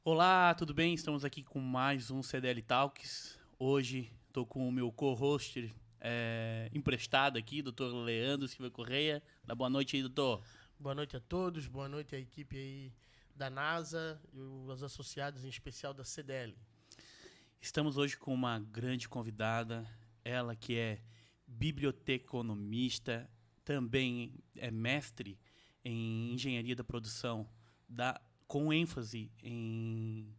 Olá, tudo bem? Estamos aqui com mais um CDL Talks. Hoje estou com o meu co-host emprestado aqui, doutor Leandro Silva Correia. Dá boa noite aí, doutor. Boa noite a todos, boa noite à equipe aí da NASA e os associados, em especial da CDL. Estamos hoje com uma grande convidada, ela que é biblioteconomista, também é mestre em engenharia da produção, com ênfase em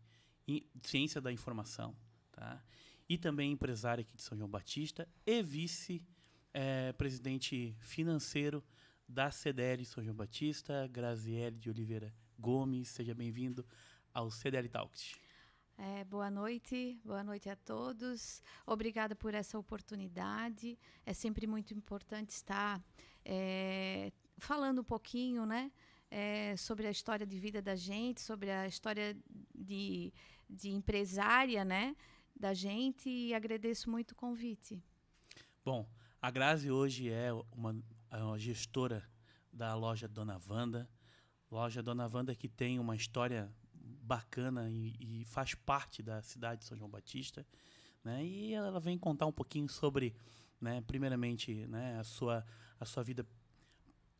ciência da informação, tá? E também empresária aqui de São João Batista e vice-presidente financeiro da CDL São João Batista, Graziele de Oliveira Gomes. Seja bem-vindo ao CDL Talks. Boa noite a todos. Obrigada por essa oportunidade. É sempre muito importante estar falando um pouquinho, né, sobre a história de vida da gente, sobre a história de empresária, né, da gente, e agradeço muito o convite. Bom, a Grazi hoje é uma gestora da loja Dona Wanda. Loja Dona Wanda que tem uma história bacana e faz parte da cidade de São João Batista, né? E ela vem contar um pouquinho sobre, né, primeiramente, né, a sua vida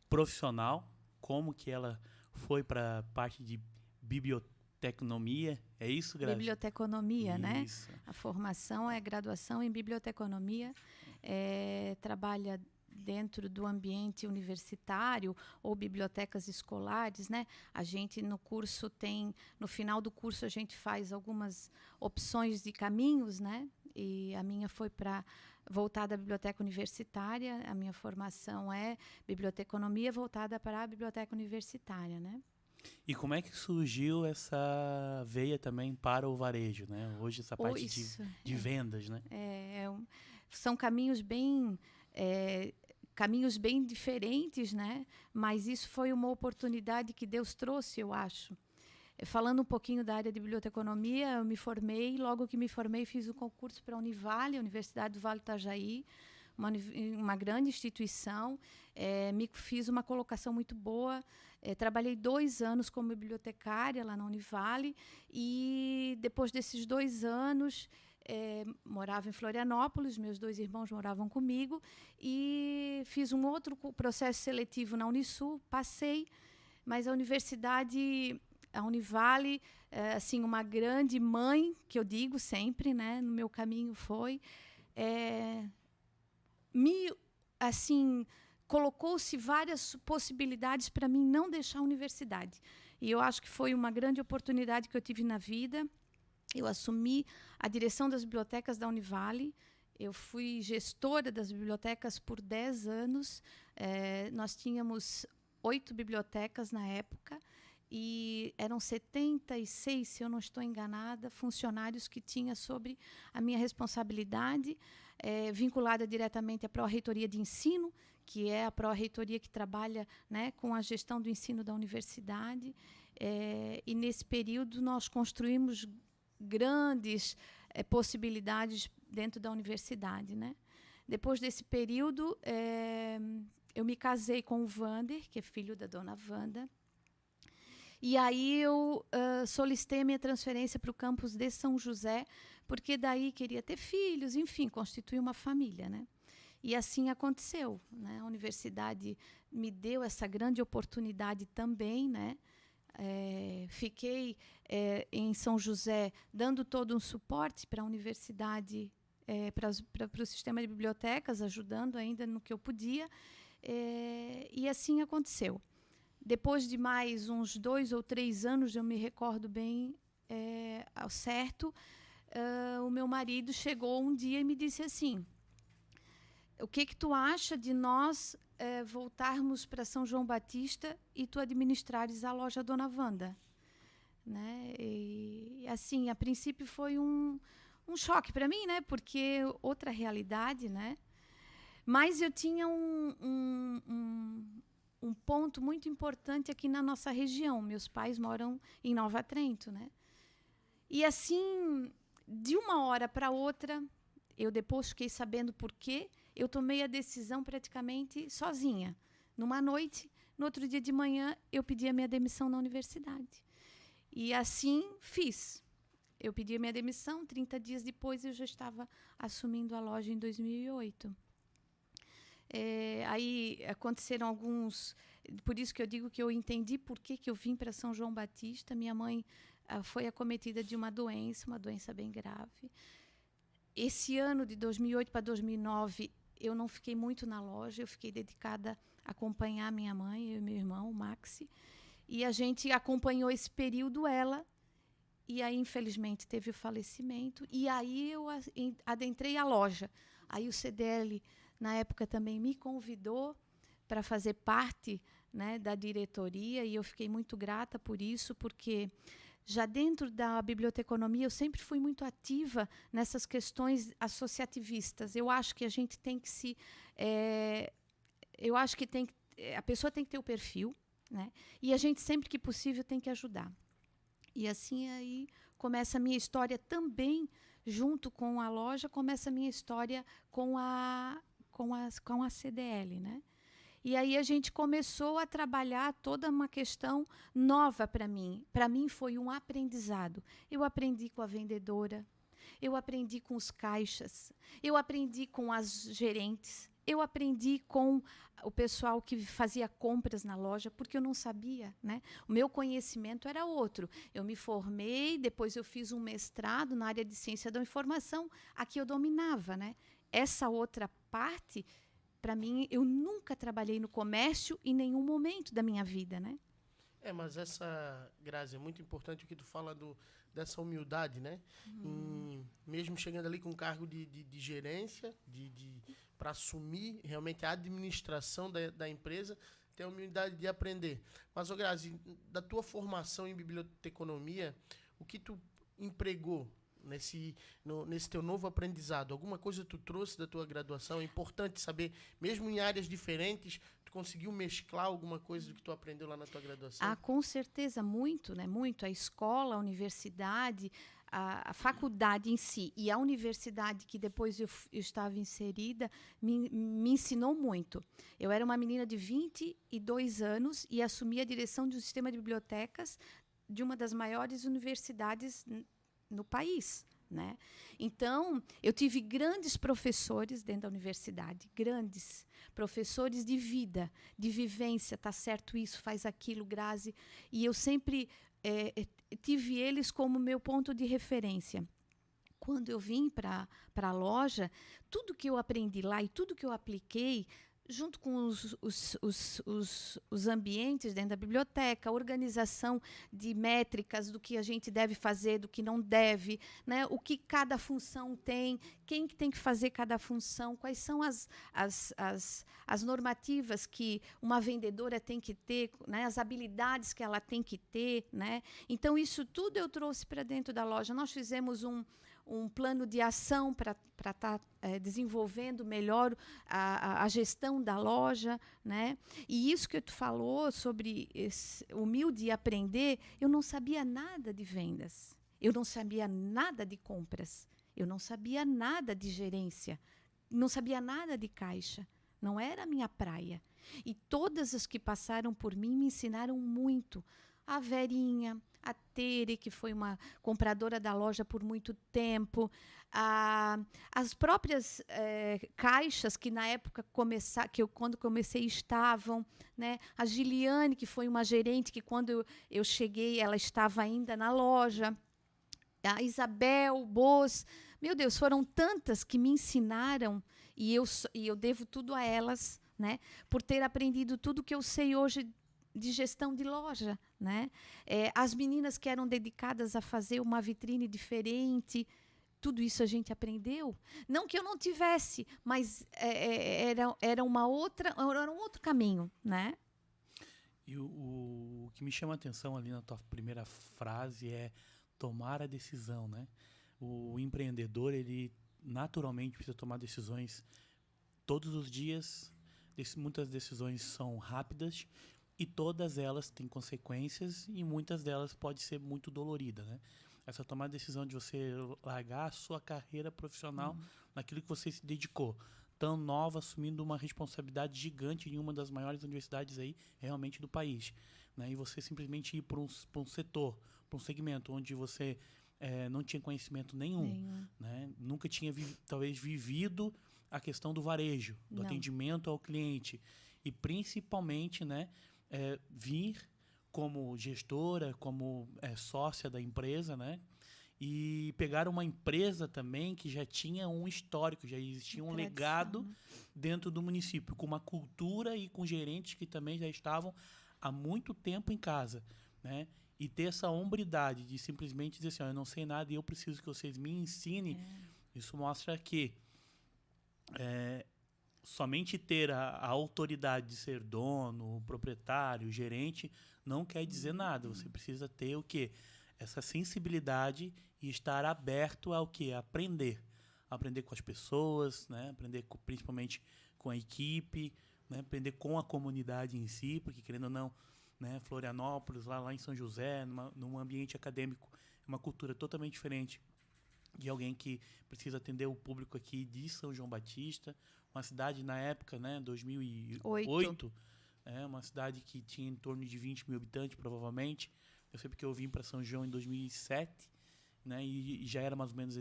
profissional, como que ela foi para a parte de biblioteconomia. É isso, Grazi? Biblioteconomia, isso, né? A formação é graduação em biblioteconomia. Trabalha dentro do ambiente universitário ou bibliotecas escolares, né? A gente no curso no final do curso a gente faz algumas opções de caminhos, né? E a minha foi voltada à biblioteca universitária. A minha formação é biblioteconomia voltada para a biblioteca universitária, né? E como é que surgiu essa veia também para o varejo, né? Hoje essa parte de vendas, né? São caminhos bem diferentes, né? Mas isso foi uma oportunidade que Deus trouxe, eu acho. Falando um pouquinho da área de biblioteconomia, eu me formei. Logo que me formei, fiz o concurso para a Univale, a Universidade do Vale do Itajaí, uma grande instituição. Fiz uma colocação muito boa. Trabalhei 2 anos como bibliotecária lá na Univale, e depois desses 2 anos morava em Florianópolis, meus 2 irmãos moravam comigo, e fiz um outro processo seletivo na Unisul, passei, mas a Univale, assim, uma grande mãe, que eu digo sempre, né, no meu caminho foi, colocou-se várias possibilidades para mim não deixar a universidade. E eu acho que foi uma grande oportunidade que eu tive na vida. Eu assumi a direção das bibliotecas da Univale. Eu fui gestora das bibliotecas por 10 anos. Nós tínhamos 8 bibliotecas na época, e eram 76, se eu não estou enganada, funcionários que tinha sobre a minha responsabilidade, vinculada diretamente à Pró-Reitoria de Ensino, que é a pró-reitoria que trabalha, né, com a gestão do ensino da universidade. E nesse período nós construímos grandes possibilidades dentro da universidade, né? Depois desse período, eu me casei com o Vander, que é filho da dona Wanda. E aí eu solicitei a minha transferência para o campus de São José, porque daí queria ter filhos, enfim, constituir uma família, né? E assim aconteceu, né? A universidade me deu essa grande oportunidade também, né? Fiquei em São José dando todo um suporte para a universidade, para o sistema de bibliotecas, ajudando ainda no que eu podia, e assim aconteceu. Depois de mais uns 2 ou 3 anos, eu me recordo bem ao certo, o meu marido chegou um dia e me disse assim: o que tu acha de nós voltarmos para São João Batista e tu administrares a loja Dona Wanda? Né? E assim, a princípio foi um choque para mim, né? Porque outra realidade, né? Mas eu tinha um ponto muito importante aqui na nossa região. Meus pais moram em Nova Trento, né? E assim, de uma hora para outra, eu depois fiquei sabendo por quê, eu tomei a decisão praticamente sozinha. Numa noite, no outro dia de manhã, eu pedi a minha demissão na universidade. E assim fiz. Eu pedi a minha demissão, 30 dias depois eu já estava assumindo a loja em 2008. Aí aconteceram alguns... Por isso que eu digo que eu entendi por que eu vim para São João Batista. Minha mãe foi acometida de uma doença bem grave. Esse ano, de 2008 para 2009, eu não fiquei muito na loja, eu fiquei dedicada a acompanhar minha mãe, eu e meu irmão, o Maxi. E a gente acompanhou esse período, ela... E aí, infelizmente, teve o falecimento. E aí eu adentrei a loja. Aí o CDL, na época, também me convidou para fazer parte, né, da diretoria. E eu fiquei muito grata por isso, porque já dentro da biblioteconomia eu sempre fui muito ativa nessas questões associativistas. Eu acho que a gente tem que se... eu acho que a pessoa tem que ter o perfil, né? E a gente, sempre que possível, tem que ajudar. E assim aí começa a minha história também, junto com a loja, começa a minha história com a CDL, né? E aí a gente começou a trabalhar toda uma questão nova para mim. Para mim foi um aprendizado. Eu aprendi com a vendedora, eu aprendi com os caixas, eu aprendi com as gerentes, eu aprendi com o pessoal que fazia compras na loja, porque eu não sabia, né? O meu conhecimento era outro. Eu me formei, depois eu fiz um mestrado na área de ciência da informação, aqui eu dominava, né? Essa outra parte, para mim, eu nunca trabalhei no comércio em nenhum momento da minha vida, né? Mas essa, Grazi, é muito importante o que tu fala dessa humildade, né? Mesmo chegando ali com um cargo de gerência, para assumir realmente a administração da empresa, ter a humildade de aprender. Mas, Grazi, da tua formação em biblioteconomia, o que tu empregou nesse teu novo aprendizado? Alguma coisa tu trouxe da tua graduação? É importante saber, mesmo em áreas diferentes, tu conseguiu mesclar alguma coisa do que tu aprendeu lá na tua graduação? Com certeza, muito, né? Muito. A escola, a universidade, a faculdade em si e a universidade que depois eu estava inserida me ensinou muito. Eu era uma menina de 22 anos e assumi a direção de um sistema de bibliotecas de uma das maiores universidades no país, né? Então, eu tive grandes professores dentro da universidade, grandes professores de vida, de vivência, tá certo isso, faz aquilo, Grazi, e eu sempre tive eles como meu ponto de referência. Quando eu vim para a loja, tudo que eu aprendi lá e tudo que eu apliquei, junto com os ambientes dentro da biblioteca, a organização de métricas do que a gente deve fazer, do que não deve, né? O que cada função tem, quem que tem que fazer cada função, quais são as normativas que uma vendedora tem que ter, né? As habilidades que ela tem que ter, né? Então, isso tudo eu trouxe para dentro da loja. Nós fizemos um plano de ação para estar desenvolvendo melhor a gestão da loja, né? E isso que tu falou sobre humilde e aprender, eu não sabia nada de vendas, eu não sabia nada de compras, eu não sabia nada de gerência, não sabia nada de caixa, não era a minha praia. E todas as que passaram por mim me ensinaram muito. A Verinha, a Tere, que foi uma compradora da loja por muito tempo, as próprias caixas que na época quando comecei estavam, né? A Giliane, que foi uma gerente que quando eu cheguei ela estava ainda na loja, a Isabel, Bos, meu Deus, foram tantas que me ensinaram e eu devo tudo a elas, né? Por ter aprendido tudo que eu sei hoje de gestão de loja, né? As meninas que eram dedicadas a fazer uma vitrine diferente, tudo isso a gente aprendeu. Não que eu não tivesse, mas era um outro caminho, né? E o que me chama a atenção ali na tua primeira frase é tomar a decisão, né? O empreendedor, ele naturalmente precisa tomar decisões todos os dias. Muitas decisões são rápidas, e todas elas têm consequências e muitas delas podem ser muito doloridas, né? Essa tomar a decisão de você largar a sua carreira profissional naquilo que você se dedicou, tão nova, assumindo uma responsabilidade gigante em uma das maiores universidades aí realmente do país, né? E você simplesmente ir para um setor, um segmento onde você não tinha conhecimento nenhum, né? Nunca tinha, talvez, vivido a questão do varejo, do atendimento ao cliente. E, principalmente, né, vir como gestora, como sócia da empresa, né? E pegar uma empresa também que já tinha um histórico, já existia um legado dentro do município, com uma cultura e com gerentes que também já estavam há muito tempo em casa, né? E ter essa hombridade de simplesmente dizer assim, eu não sei nada e eu preciso que vocês me ensinem, isso mostra que somente ter a autoridade de ser dono, proprietário, gerente, não quer dizer nada. Você precisa ter o quê? Essa sensibilidade e estar aberto ao quê? Aprender. Aprender com as pessoas, né? Aprender principalmente com a equipe, né? Aprender com a comunidade em si, porque, querendo ou não, né? Florianópolis, lá em São José, num ambiente acadêmico, é uma cultura totalmente diferente de alguém que precisa atender o público aqui de São João Batista, uma cidade na época, né, 2008, uma cidade que tinha em torno de 20 mil habitantes, provavelmente. Eu sei porque eu vim para São João em 2007, né, e já era mais ou menos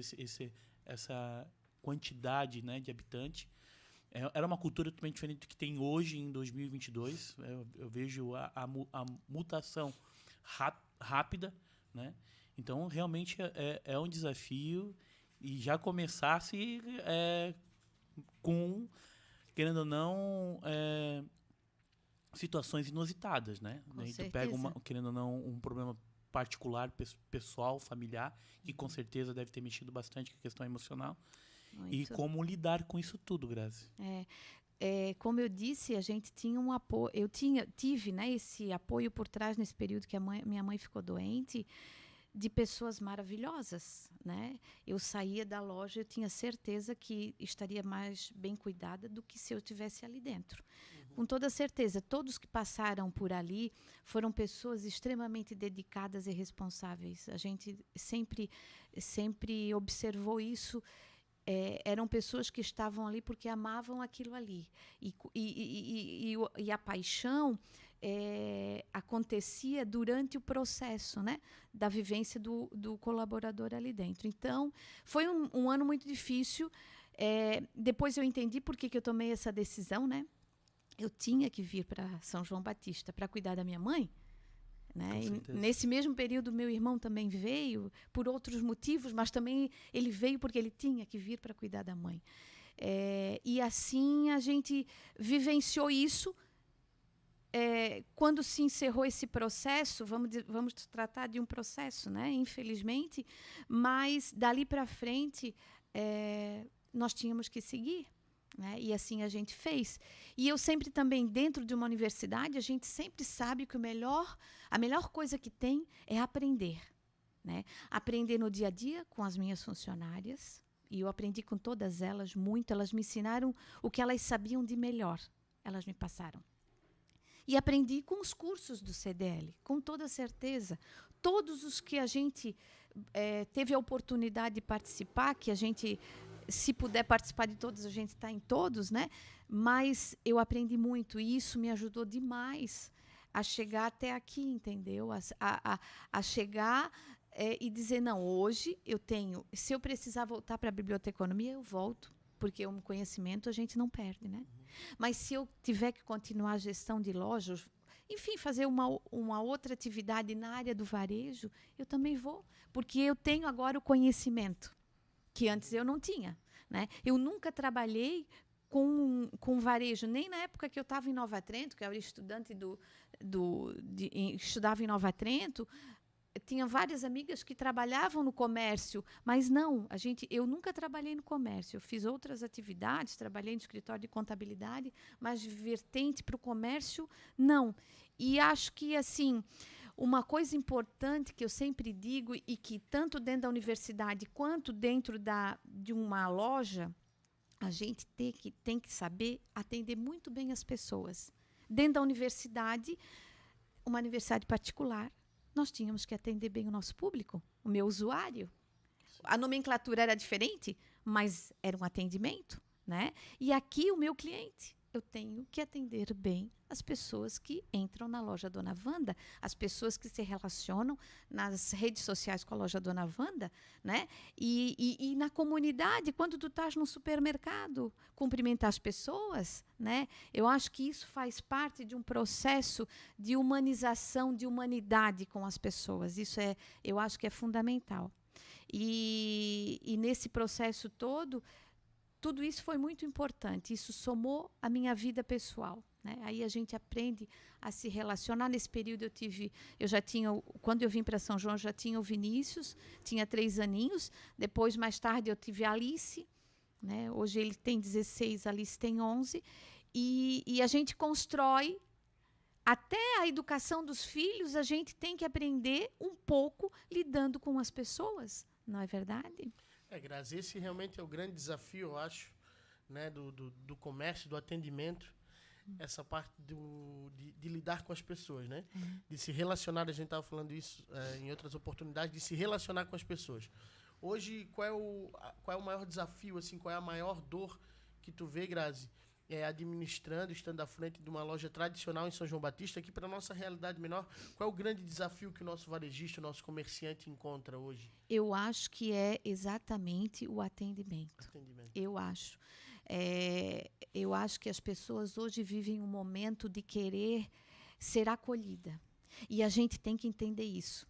essa quantidade, né, de habitantes. Era uma cultura totalmente diferente do que tem hoje em 2022. Eu vejo a mutação rápida, né? Então, realmente é um desafio e já começasse com, querendo ou não, situações inusitadas, né? Tu pega, querendo ou não, um problema particular, pessoal, familiar, que com certeza deve ter mexido bastante com a questão emocional. Muito. E como lidar com isso tudo, Grazi? Como eu disse, a gente tinha um apoio. Eu tive, né, esse apoio por trás nesse período que minha mãe ficou doente, de pessoas maravilhosas, né? Eu saía da loja, eu tinha certeza que estaria mais bem cuidada do que se eu estivesse ali dentro. Com toda certeza, todos que passaram por ali foram pessoas extremamente dedicadas e responsáveis. A gente sempre observou isso. Eram pessoas que estavam ali porque amavam aquilo ali. E a paixão acontecia durante o processo, né, da vivência do colaborador ali dentro. Então, foi um ano muito difícil. Depois eu entendi por que eu tomei essa decisão, né? Eu tinha que vir para São João Batista para cuidar da minha mãe. Né? Nesse mesmo período, meu irmão também veio por outros motivos, mas também ele veio porque ele tinha que vir para cuidar da mãe. E assim a gente vivenciou isso. Quando se encerrou esse processo, vamos tratar de um processo, né? Infelizmente, mas dali para frente nós tínhamos que seguir. Né? E assim a gente fez. E eu sempre também, dentro de uma universidade, a gente sempre sabe que a melhor coisa que tem é aprender. Né? Aprender no dia a dia com as minhas funcionárias. E eu aprendi com todas elas muito. Elas me ensinaram o que elas sabiam de melhor. Elas me passaram. E aprendi com os cursos do CDL, com toda certeza. Todos os que a gente teve a oportunidade de participar, que a gente... Se puder participar de todos, a gente está em todos, né? Mas eu aprendi muito e isso me ajudou demais a chegar até aqui, entendeu? A chegar e dizer, não, hoje eu tenho... Se eu precisar voltar para a biblioteconomia, eu volto, porque o conhecimento a gente não perde, né? Mas se eu tiver que continuar a gestão de lojas, enfim, fazer uma outra atividade na área do varejo, eu também vou, porque eu tenho agora o conhecimento que antes eu não tinha. Né? Eu nunca trabalhei com varejo, nem na época que eu estava em Nova Trento, que eu era estudante estudava em Nova Trento, tinha várias amigas que trabalhavam no comércio, mas não, eu nunca trabalhei no comércio, eu fiz outras atividades, trabalhei no escritório de contabilidade, mas vertente para o comércio, não. E acho que, assim... Uma coisa importante que eu sempre digo e que tanto dentro da universidade quanto dentro de uma loja, a gente tem que saber atender muito bem as pessoas. Dentro da universidade, uma universidade particular, nós tínhamos que atender bem o nosso público, o meu usuário. A nomenclatura era diferente, mas era um atendimento. Né? E aqui o meu cliente. eu tenho que atender bem as pessoas que entram na loja Dona Wanda, as pessoas que se relacionam nas redes sociais com a loja Dona Wanda, né? E na comunidade, quando tu estás no supermercado, cumprimentar as pessoas, né? Eu acho que isso faz parte de um processo de humanização, de humanidade com as pessoas. Isso eu acho que é fundamental. E nesse processo todo, tudo isso foi muito importante. Isso somou a minha vida pessoal, né? Aí a gente aprende a se relacionar. Nesse período eu já tinha, quando eu vim para São João, já tinha o Vinícius, tinha 3 aninhos. Depois, mais tarde, eu tive a Alice, né? Hoje ele tem 16, a Alice tem 11. E a gente constrói, até a educação dos filhos, a gente tem que aprender um pouco lidando com as pessoas, não é verdade? Grazi, esse realmente é o grande desafio, eu acho, né, do comércio, do atendimento, essa parte de lidar com as pessoas, né? De se relacionar, a gente estava falando isso em outras oportunidades, de se relacionar com as pessoas. Hoje, qual é o maior desafio, assim, qual é a maior dor que tu vê, Grazi, administrando, estando à frente de uma loja tradicional em São João Batista, aqui para a nossa realidade menor, qual é o grande desafio que o nosso varejista, o nosso comerciante encontra hoje? Eu acho que é exatamente o atendimento. Eu acho. Eu acho que as pessoas hoje vivem um momento de querer ser acolhida. E a gente tem que entender isso.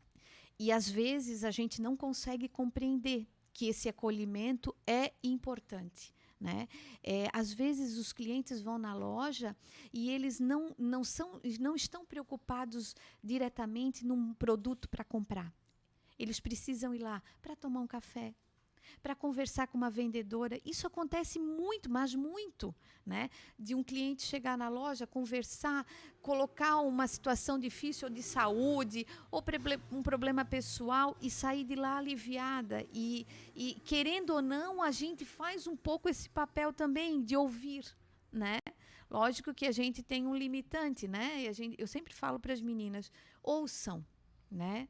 E, às vezes, a gente não consegue compreender que esse acolhimento é importante, né? Às vezes os clientes vão na loja e eles não estão preocupados diretamente num produto para comprar. Eles precisam ir lá para tomar um café, para conversar com uma vendedora. Isso acontece muito, mas muito, né? De um cliente chegar na loja, conversar, colocar uma situação difícil ou de saúde, ou um problema pessoal e sair de lá aliviada. E querendo ou não, a gente faz um pouco esse papel também de ouvir, né? Lógico que a gente tem um limitante, né? Eu sempre falo para as meninas, ouçam, né?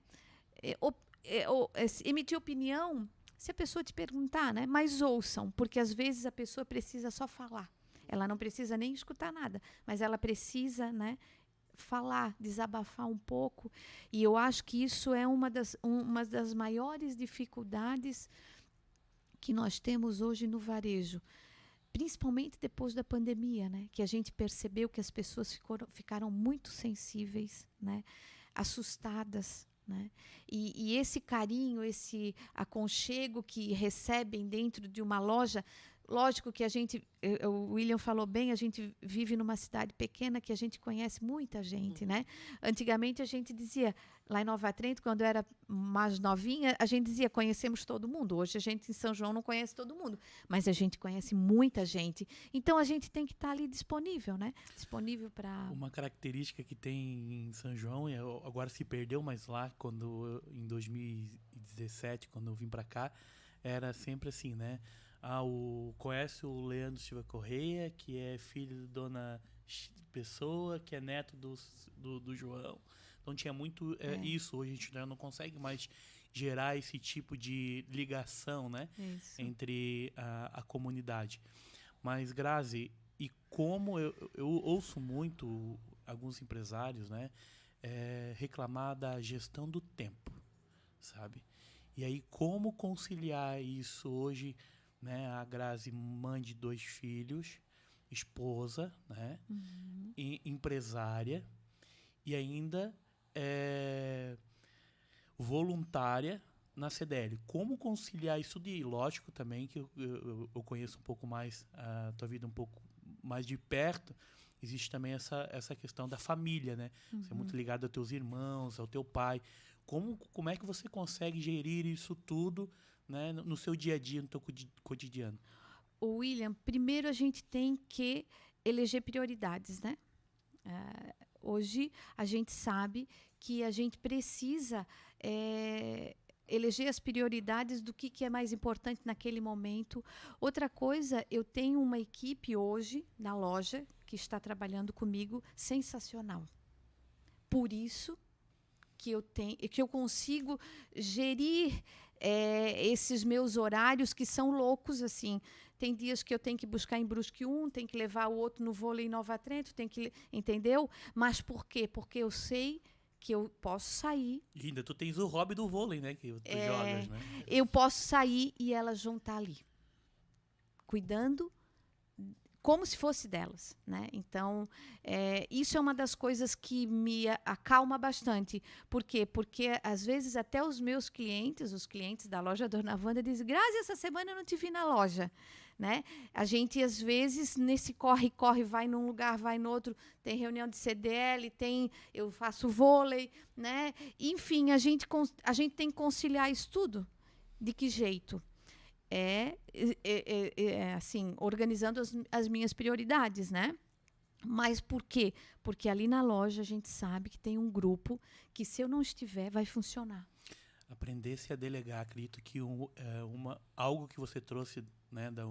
Emitir opinião se a pessoa te perguntar, né? Mas ouçam, porque às vezes a pessoa precisa só falar. Ela não precisa nem escutar nada, mas ela precisa, né, falar, desabafar um pouco. E eu acho que isso é uma das maiores dificuldades que nós temos hoje no varejo, principalmente depois da pandemia, né? Que a gente percebeu que as pessoas ficaram muito sensíveis, né? Assustadas, né? E esse carinho, esse aconchego que recebem dentro de uma loja, lógico que o William falou bem, a gente vive numa cidade pequena que a gente conhece muita gente, né? Antigamente a gente dizia, lá em Nova Trento, quando eu era mais novinha, a gente dizia, conhecemos todo mundo. Hoje a gente em São João não conhece todo mundo, mas a gente conhece muita gente. Então a gente tem que estar ali disponível, né? Disponível para... Uma característica que tem em São João, e agora se perdeu, mas lá, em 2017, quando eu vim para cá, era sempre assim, né? Conhece o Leandro Silva Correia, que é filho da dona Pessoa, que é neto do João. Então tinha muito isso. Hoje a gente já não consegue mais gerar esse tipo de ligação, né? Entre a comunidade. Mas, Grazi, e como eu ouço muito alguns empresários, né, reclamar da gestão do tempo, sabe? E aí como conciliar isso hoje, né? A Grazi, mãe de 2 filhos, esposa, né? E empresária e ainda voluntária na CDL. Como conciliar isso lógico também que eu conheço um pouco mais a tua vida um pouco mais de perto. Existe também essa questão da família, né? Você é muito ligado aos teus irmãos, ao teu pai. Como é que você consegue gerir isso tudo, né, no seu dia a dia, no teu cotidiano? William, primeiro a gente tem que eleger prioridades, né? Hoje a gente sabe que a gente precisa eleger as prioridades do que é mais importante naquele momento. Outra coisa, eu tenho uma equipe hoje na loja que está trabalhando comigo sensacional. Por isso que eu consigo gerir esses meus horários que são loucos, assim. tem dias que eu tenho que buscar em Brusque tenho que levar o outro no vôlei em Nova Trento, entendeu? Mas por quê? Porque eu sei que eu posso sair. E ainda tu tens o hobby do vôlei, né? Que tu jogas, né? Eu posso sair e elas vão estar ali, cuidando como se fosse delas, né? Então, isso é uma das coisas que me acalma bastante. Por quê? Porque, às vezes, até os meus clientes, os clientes da loja Dona Wanda, dizem, Grazi, essa semana eu não te vi na loja. Né? A gente, às vezes, nesse corre-corre, vai num lugar, vai no outro, tem reunião de CDL, eu faço vôlei, né? Enfim, a gente tem que conciliar isso tudo. De que jeito? Assim, organizando as minhas prioridades, né? Mas por quê? Porque ali na loja a gente sabe que tem um grupo que, se eu não estiver, vai funcionar. Aprender-se a delegar. Acredito que algo que você trouxe, né, da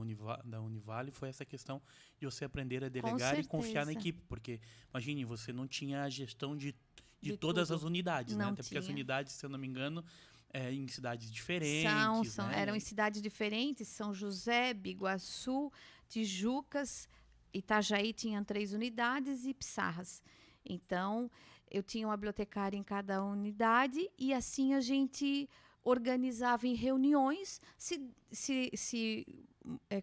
Univale foi essa questão de você aprender a delegar e confiar na equipe. Porque, imagine, você não tinha a gestão de todas as unidades, né? Até porque as unidades, se eu não me engano, em cidades diferentes. Né? Eram em cidades diferentes, São José, Biguaçu, Tijucas, Itajaí tinha 3 unidades e Pissarras. Então, eu tinha uma bibliotecária em cada unidade e assim a gente organizava em reuniões,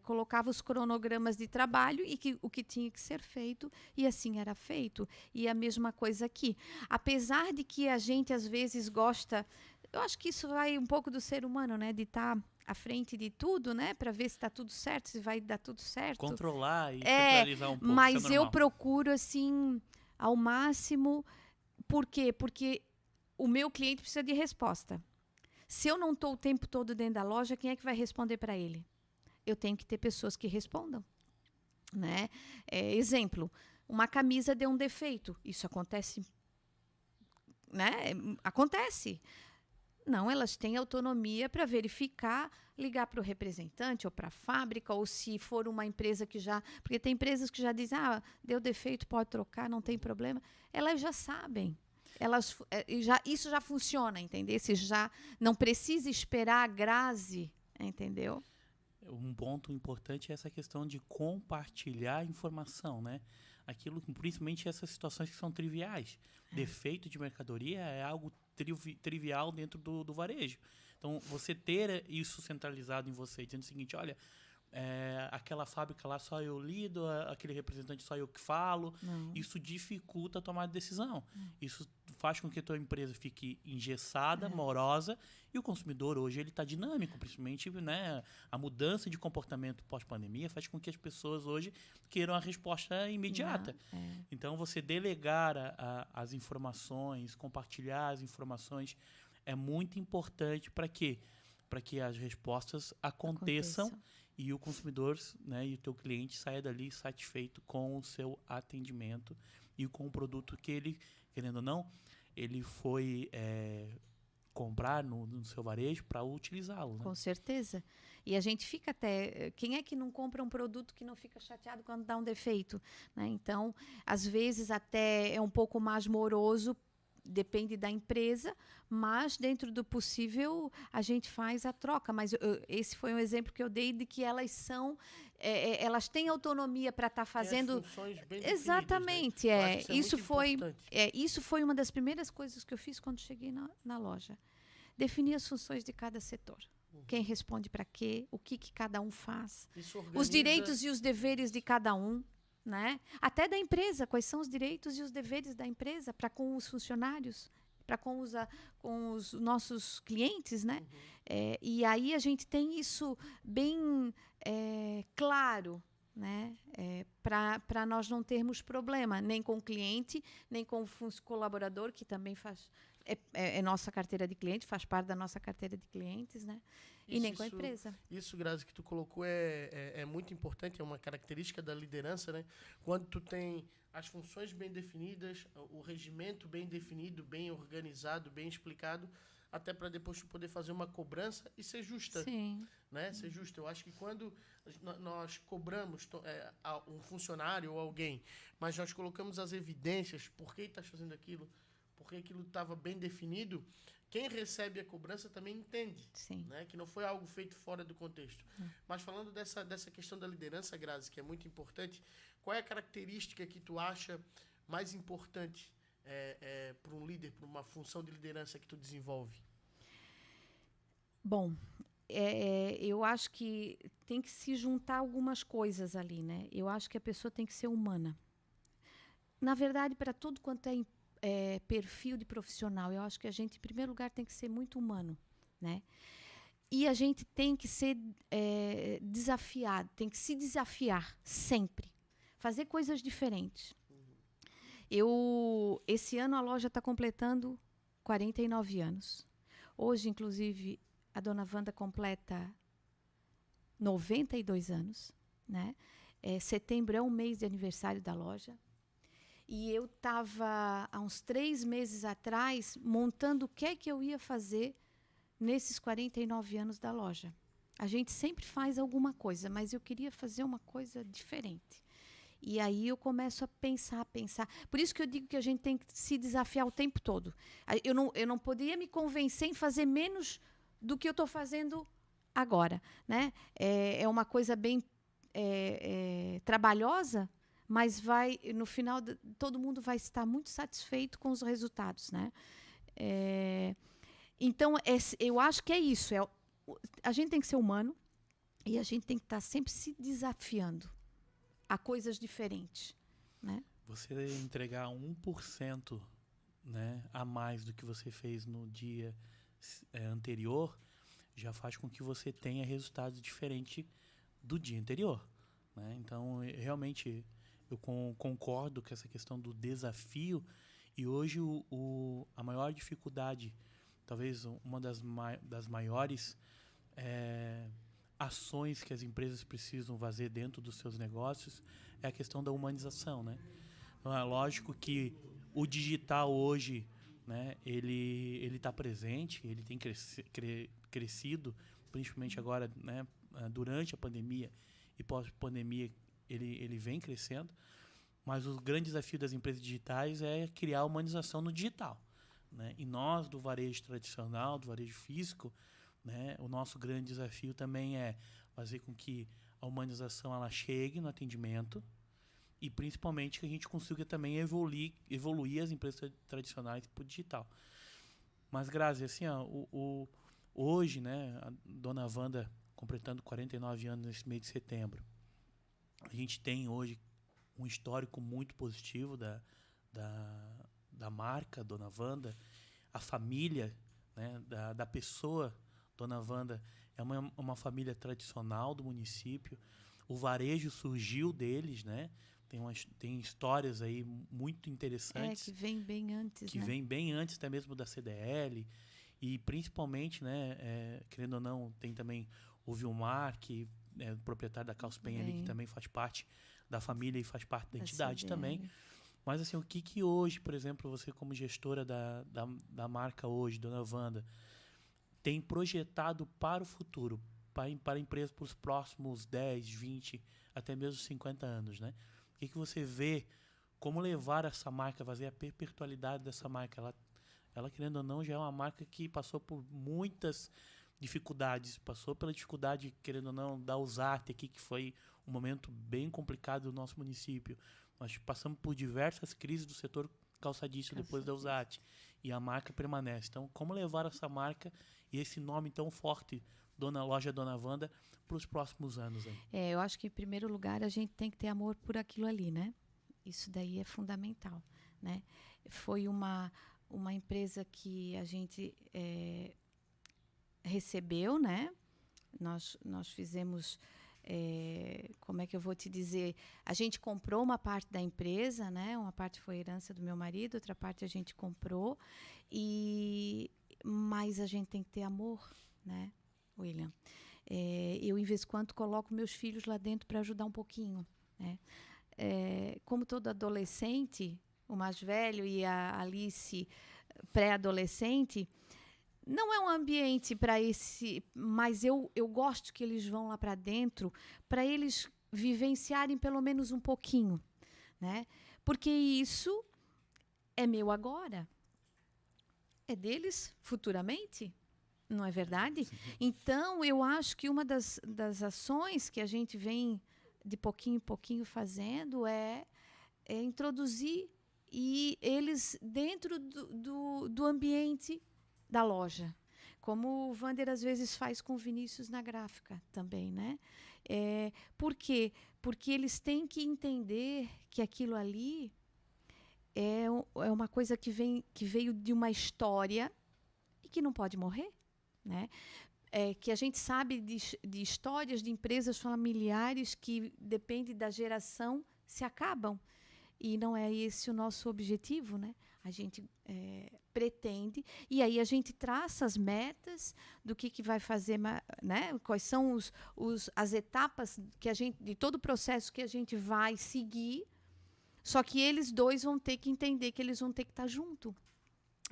colocava os cronogramas de trabalho e o que tinha que ser feito, e assim era feito. E a mesma coisa aqui. Apesar de que a gente, às vezes, gosta... Eu acho que isso vai um pouco do ser humano, né? De estar à frente de tudo, né? Para ver se está tudo certo, se vai dar tudo certo. Controlar e centralizar um pouco. Mas eu procuro, assim, ao máximo... Por quê? Porque o meu cliente precisa de resposta. Se eu não estou o tempo todo dentro da loja, quem é que vai responder para ele? Eu tenho que ter pessoas que respondam. Né? Exemplo, uma camisa deu um defeito. Isso acontece? Né? Acontece. Não, elas têm autonomia para verificar, ligar para o representante ou para a fábrica, ou se for uma empresa que já... Porque tem empresas que já dizem, deu defeito, pode trocar, não tem problema. Elas já sabem. Isso já funciona, entendeu? Já não precisa esperar a Grazi, entendeu? Um ponto importante é essa questão de compartilhar informação, né? Aquilo, principalmente essas situações que são triviais. Defeito de mercadoria é algo trivial dentro do varejo. Então, você ter isso centralizado em você, dizendo o seguinte, olha, aquela fábrica lá só eu lido, aquele representante só eu que falo, isso dificulta a tomada de decisão. Isso faz com que a tua empresa fique engessada, morosa, e o consumidor hoje ele está dinâmico, principalmente, né, a mudança de comportamento pós-pandemia faz com que as pessoas hoje queiram a resposta imediata. Então, você delegar as informações, compartilhar as informações é muito importante para quê? Para que as respostas aconteçam. E o consumidor, né, e o teu cliente saia dali satisfeito com o seu atendimento e com o produto que ele, querendo ou não, ele foi comprar no seu varejo para utilizá-lo. Né? Com certeza. E a gente fica até... Quem é que não compra um produto que não fica chateado quando dá um defeito? Né? Então, às vezes até é um pouco mais moroso, depende da empresa, mas dentro do possível a gente faz a troca. Mas esse foi um exemplo que eu dei de que elas têm autonomia para estar fazendo... Tem as funções bem exatamente, definidas, né? Isso foi uma das primeiras coisas que eu fiz quando cheguei na loja. Definir as funções de cada setor. Quem responde para quê, o que cada um faz. Os direitos e os deveres de cada um. Né? Até da empresa, quais são os direitos e os deveres da empresa para com os funcionários, para com os nossos clientes, né? E aí a gente tem isso bem claro, né? Para nós não termos problema, nem com o cliente, nem com o colaborador, que também é nossa carteira de cliente, faz parte da nossa carteira de clientes, né? E nem com a empresa. Isso, Grazi, que tu colocou é muito importante, é uma característica da liderança, né? Quando tu tem as funções bem definidas, o regimento bem definido, bem organizado, bem explicado, até para depois tu poder fazer uma cobrança e ser justa. Sim. Né? Ser justa. Eu acho que quando nós cobramos um funcionário ou alguém, mas nós colocamos as evidências, por que estás fazendo aquilo, porque aquilo estava bem definido, quem recebe a cobrança também entende. Sim. Né? Que não foi algo feito fora do contexto. Mas falando dessa questão da liderança, Grazi, que é muito importante, qual é a característica que tu acha mais importante para um líder, para uma função de liderança que tu desenvolve? Bom, eu acho que tem que se juntar algumas coisas ali, né? Eu acho que a pessoa tem que ser humana. Na verdade, para tudo quanto é perfil de profissional, eu acho que a gente, em primeiro lugar, tem que ser muito humano, né? E a gente tem que ser desafiado, tem que se desafiar sempre, fazer coisas diferentes. Esse ano a loja está completando 49 anos. Hoje, inclusive, a dona Wanda completa 92 anos, né? Setembro é um mês de aniversário da loja. E eu estava, há uns 3 meses atrás, montando o que é que eu ia fazer nesses 49 anos da loja. A gente sempre faz alguma coisa, mas eu queria fazer uma coisa diferente. E aí eu começo a pensar. Por isso que eu digo que a gente tem que se desafiar o tempo todo. Eu não poderia me convencer em fazer menos do que eu estou fazendo agora, né? É uma coisa bem trabalhosa, mas no final todo mundo vai estar muito satisfeito com os resultados, né? Então eu acho que é isso. A gente tem que ser humano e a gente tem que estar sempre se desafiando a coisas diferentes, né? Você entregar 1%, né, a mais do que você fez no dia anterior já faz com que você tenha resultados diferentes do dia anterior, né? Então, realmente, eu concordo com essa questão do desafio. E hoje a maior dificuldade, talvez uma das maiores ações que as empresas precisam fazer dentro dos seus negócios é a questão da humanização, né? Então, é lógico que o digital hoje, né, ele está presente, ele tem crescido, principalmente agora, né, durante a pandemia e pós-pandemia, ele vem crescendo, mas o grande desafio das empresas digitais é criar a humanização no digital, né? E nós, do varejo tradicional, do varejo físico, né, o nosso grande desafio também é fazer com que a humanização ela chegue no atendimento e principalmente que a gente consiga também evoluir as empresas tradicionais para o digital. Mas, Grazi, assim, hoje, né, a dona Wanda completando 49 anos nesse mês de setembro, a gente tem hoje um histórico muito positivo da marca Dona Wanda, a família, né, da pessoa Dona Wanda é uma família tradicional do município. O varejo surgiu deles, né? Tem histórias aí muito interessantes. Que vem bem antes, que né? vem bem antes até mesmo da CDL. E principalmente, né, querendo ou não, tem também o Vilmar, que é o proprietário da Calça Penha ali, que também faz parte da família e faz parte da entidade também. Mas assim, o que hoje, por exemplo, você como gestora da marca hoje, Dona Wanda, tem projetado para o futuro, para a empresa para os próximos 10, 20, até mesmo 50 anos, né? O que você vê, como levar essa marca, fazer a perpetualidade dessa marca? Ela, querendo ou não, já é uma marca que passou por muitas dificuldades, passou pela dificuldade, querendo ou não, da Usarte aqui, que foi um momento bem complicado do nosso município. Nós passamos por diversas crises do setor calçadista depois da Usarte, e a marca permanece. Então, como levar essa marca e esse nome tão forte, Loja Dona Wanda, para os próximos anos aí? Eu acho que, em primeiro lugar, a gente tem que ter amor por aquilo ali, né? Isso daí é fundamental, né? Foi uma empresa que a gente recebeu, né? Nós fizemos... como é que eu vou te dizer? A gente comprou uma parte da empresa, né? Uma parte foi herança do meu marido, outra parte a gente comprou. Mas a gente tem que ter amor, né, William? Eu, em vez em quando, coloco meus filhos lá dentro para ajudar um pouquinho, né? Como todo adolescente, o mais velho e a Alice pré-adolescente, não é um ambiente para esse... Mas eu gosto que eles vão lá para dentro para eles vivenciarem pelo menos um pouquinho, né? Porque isso é meu agora. é deles futuramente, não é verdade? Então, eu acho que uma das ações que a gente vem de pouquinho em pouquinho fazendo é introduzir eles dentro do ambiente da loja. Como o Wander às vezes faz com o Vinícius na gráfica também, né? Por quê? Porque eles têm que entender que aquilo ali é uma coisa que veio de uma história e que não pode morrer, né? Que a gente sabe de histórias de empresas familiares que dependem da geração, se acabam. E não é esse o nosso objetivo, né? A gente pretende, e aí a gente traça as metas do que vai fazer, né? Quais são as etapas de todo o processo que a gente vai seguir, só que eles dois vão ter que entender que eles vão ter que estar junto,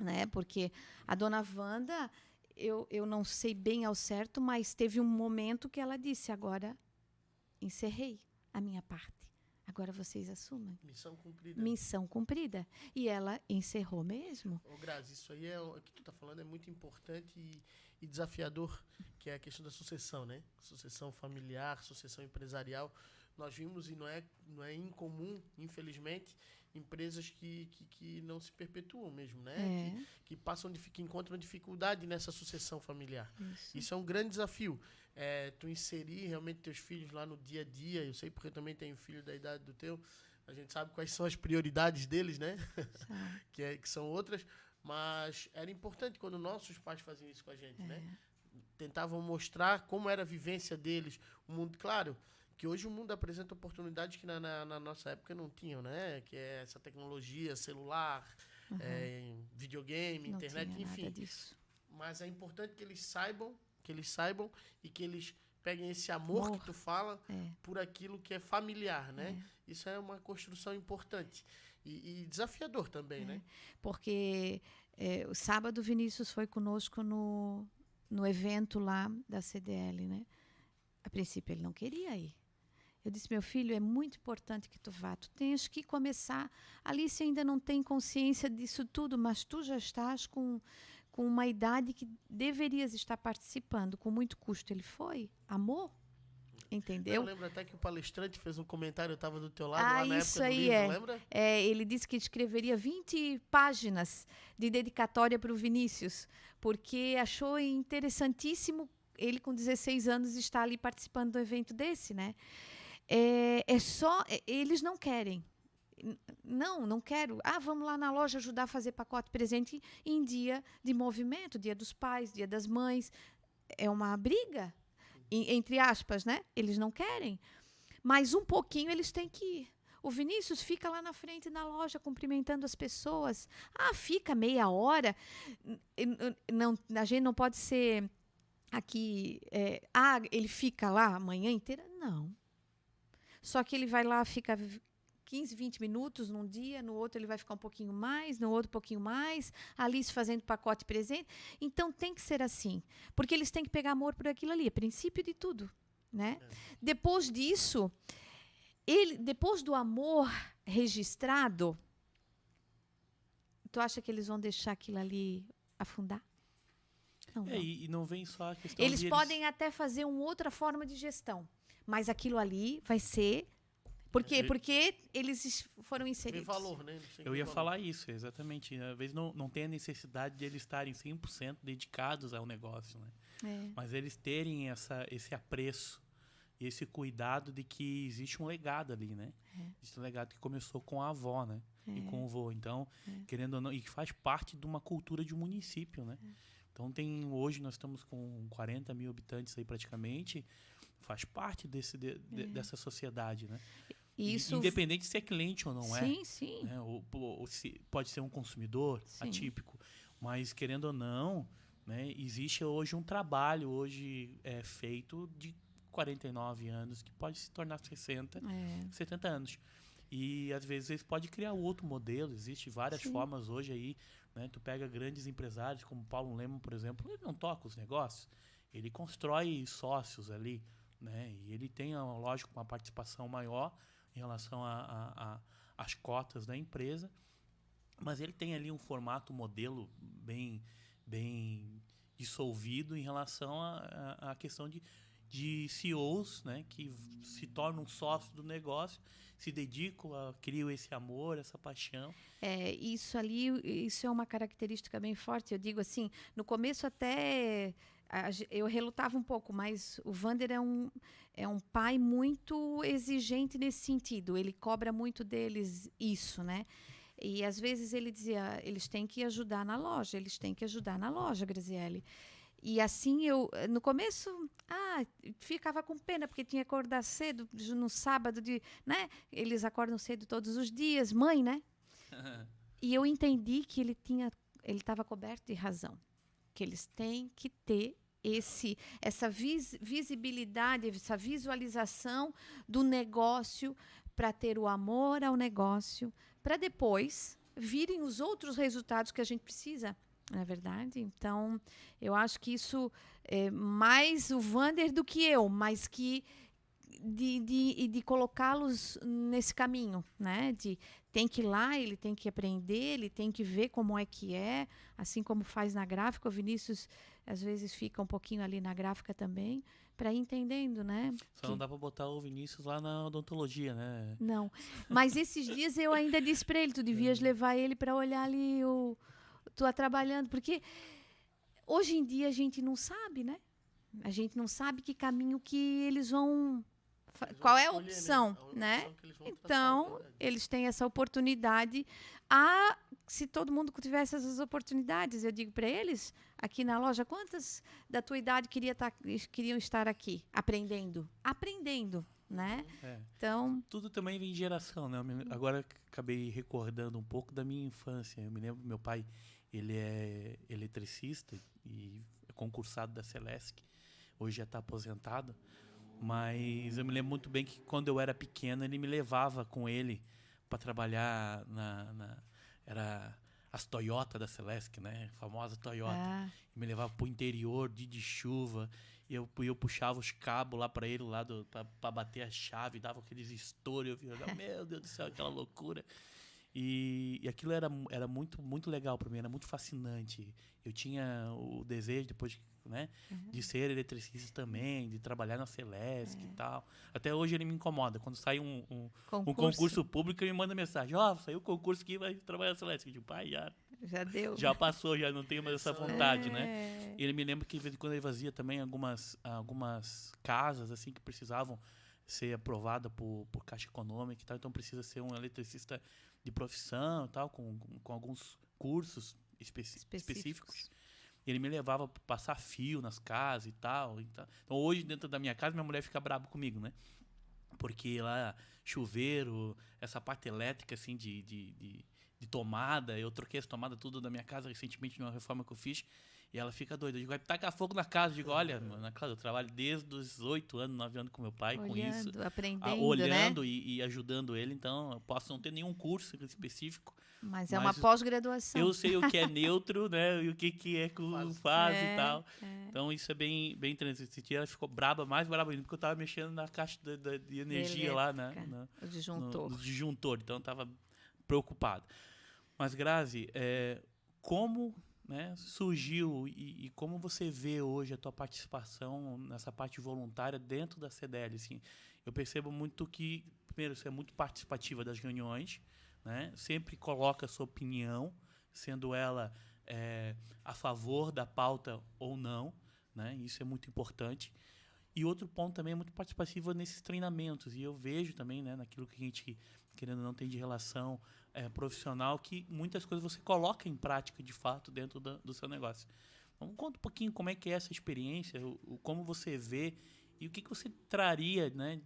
né? Porque a dona Wanda, eu não sei bem ao certo, mas teve um momento que ela disse, agora encerrei a minha parte. Agora vocês assumem. Missão cumprida. Missão cumprida. E ela encerrou mesmo. Ô, Grazi, isso aí o que tu tá falando é muito importante e desafiador, que é a questão da sucessão, né? Sucessão familiar, sucessão empresarial. Nós vimos, e não é incomum, infelizmente, empresas que não se perpetuam mesmo, né? Que encontram dificuldade nessa sucessão familiar. Isso é um grande desafio. Tu inserir realmente teus filhos lá no dia a dia. Eu sei porque eu também tenho filho da idade do teu. A gente sabe quais são as prioridades deles, né? que são outras. Mas era importante quando nossos pais faziam isso com a gente, né? Tentavam mostrar como era a vivência deles. O mundo, claro, que hoje o mundo apresenta oportunidades que na nossa época não tinham, né? Que é essa tecnologia, celular, videogame, não internet, tinha enfim. Nada disso. Mas é importante que eles saibam e que eles peguem esse amor que tu fala por aquilo que é familiar, né? Isso é uma construção importante e desafiador também, né? Porque o sábado o Vinícius foi conosco no evento lá da CDL, né? A princípio ele não queria ir. Eu disse, meu filho, é muito importante que tu vá. Tu tens que começar. A Alice ainda não tem consciência disso tudo, mas tu já estás com uma idade que deverias estar participando. Com muito custo ele foi. Amor. Entendeu? Eu lembro até que o palestrante fez um comentário, eu estava do teu lado lá na época do livro, lembra? Ele disse que escreveria 20 páginas de dedicatória para o Vinícius, porque achou interessantíssimo ele com 16 anos estar ali participando do evento desse, né? Eles não querem. Não quero. Vamos lá na loja ajudar a fazer pacote presente em dia de movimento, dia dos pais, dia das mães. É uma briga, entre aspas, né? Eles não querem. Mas um pouquinho eles têm que ir. O Vinícius fica lá na frente da loja cumprimentando as pessoas. Fica meia hora. A gente não pode ser aqui... ele fica lá a manhã inteira? Não. Só que ele vai lá, fica 15, 20 minutos num dia, no outro ele vai ficar um pouquinho mais, no outro um pouquinho mais, Alice fazendo pacote presente. Então tem que ser assim, porque eles têm que pegar amor por aquilo ali, é princípio de tudo, né? Depois disso, depois do amor registrado, tu acha que eles vão deixar aquilo ali afundar? Não. E não vem só a questão Eles podem até fazer uma outra forma de gestão, mas aquilo ali vai ser... Por quê? Porque eles foram inseridos. Tem valor, né? Eu ia falar isso, exatamente. Às vezes não tem a necessidade de eles estarem 100% dedicados ao negócio, né? Mas eles terem esse apreço e esse cuidado de que existe um legado ali, né? Existe um legado que começou com a avó, né? E com o vô. Então, querendo ou não, e que faz parte de uma cultura de um município, né? Então, hoje nós estamos com 40 mil habitantes aí praticamente, faz parte dessa sociedade, né? Isso... Independente se é cliente ou não é. Sim. Né? Ou se pode ser um consumidor atípico. Mas, querendo ou não, né, existe hoje um trabalho feito de 49 anos que pode se tornar 60, 70 anos. E, às vezes, pode criar outro modelo. Existem várias formas hoje aí. Né? Tu pega grandes empresários, como Paulo Lemon, por exemplo, ele não toca os negócios. Ele constrói sócios ali. Né? E ele tem, lógico, uma participação maior em relação às cotas da empresa, mas ele tem ali um formato, um modelo bem dissolvido em relação à questão de CEOs, né, que se tornam sócios do negócio, se dedicam, criam esse amor, essa paixão. Isso é uma característica bem forte. Eu digo assim, no começo até eu relutava um pouco, mas o Wander é um pai muito exigente nesse sentido. Ele cobra muito deles isso, né? E às vezes ele dizia, eles têm que ajudar na loja, Graziele. E assim no começo, ficava com pena, porque tinha que acordar cedo no sábado, né? Eles acordam cedo todos os dias, mãe, né? E eu entendi que ele estava coberto de razão, que eles têm que ter essa visibilidade, essa visualização do negócio para ter o amor ao negócio, para depois virem os outros resultados que a gente precisa. Não é verdade? Então, eu acho que isso é mais o Wander do que eu, mas que de colocá-los nesse caminho, né? Tem que ir lá, ele tem que aprender, ele tem que ver como é, assim como faz na gráfica. O Vinícius, às vezes, fica um pouquinho ali na gráfica também, para ir entendendo, né? Só não dá para botar o Vinícius lá na odontologia, né? Não, mas esses dias eu ainda disse para ele, tu devias levar ele para olhar ali tu trabalhando, porque hoje em dia a gente não sabe, né? A gente não sabe que caminho que eles vão... Qual é a opção, né? Então, eles têm essa oportunidade. Se todo mundo tivesse essas oportunidades, eu digo para eles, aqui na loja, quantas da tua idade queriam estar aqui, aprendendo? Aprendendo, né? Então... Tudo também vem de geração, né? Agora acabei recordando um pouco da minha infância. Eu me lembro do meu pai, ele é eletricista e é concursado da Celesc. Hoje já está aposentado. Mas eu me lembro muito bem que quando eu era pequeno, ele me levava com ele para trabalhar era as Toyota da Celesc, né? A famosa Toyota. Me levava pro interior, de chuva. E eu puxava os cabos lá para ele, para bater a chave, dava aqueles estouros. Eu via, meu Deus do céu, aquela loucura. E aquilo era muito, muito legal para mim, era muito fascinante. Eu tinha o desejo, depois de ser eletricista também, de trabalhar na Celesc e tal. Até hoje ele me incomoda. Quando sai um concurso público, ele me manda mensagem: saiu o concurso que vai trabalhar na Celesc. Eu digo, pai, já deu. Já passou, já não tenho mais essa vontade, né? E ele me lembra que de vez em quando ele fazia também algumas casas assim que precisavam ser aprovadas por Caixa Econômica e tal. Então precisa ser um eletricista de profissão e tal, com alguns cursos específicos. Ele me levava para passar fio nas casas e tal. Então, hoje, dentro da minha casa, minha mulher fica brava comigo, né? Porque lá, chuveiro, essa parte elétrica, assim, de tomada, eu troquei as tomadas tudo da minha casa recentemente numa reforma que eu fiz, e ela fica doida. Eu digo, vai tacar fogo na casa. Eu digo, olha, na casa eu trabalho desde os 8 anos, 9 anos com meu pai, com isso. Aprendendo, olhando, né? e ajudando ele. Então, eu posso não ter nenhum curso específico, mas é uma pós-graduação. Eu sei o que é neutro, né? E o que é que faz e tal. Então, isso é bem interessante. Ela ficou mais braba ainda, porque eu estava mexendo na caixa de energia lá, o disjuntor. No disjuntor. Então, eu estava preocupado. Mas, Grazi, como surgiu e como você vê hoje a tua participação nessa parte voluntária dentro da CDL? Assim, eu percebo muito que, primeiro, você é muito participativa das reuniões, né? Sempre coloca a sua opinião, sendo ela a favor da pauta ou não, né? Isso é muito importante. E outro ponto também é muito participativa nesses treinamentos. E eu vejo também, né, naquilo que a gente, querendo ou não, tem de relação profissional, que muitas coisas você coloca em prática, de fato, dentro do seu negócio. Então, conta um pouquinho como é que é essa experiência, como você vê e o que você traria, né,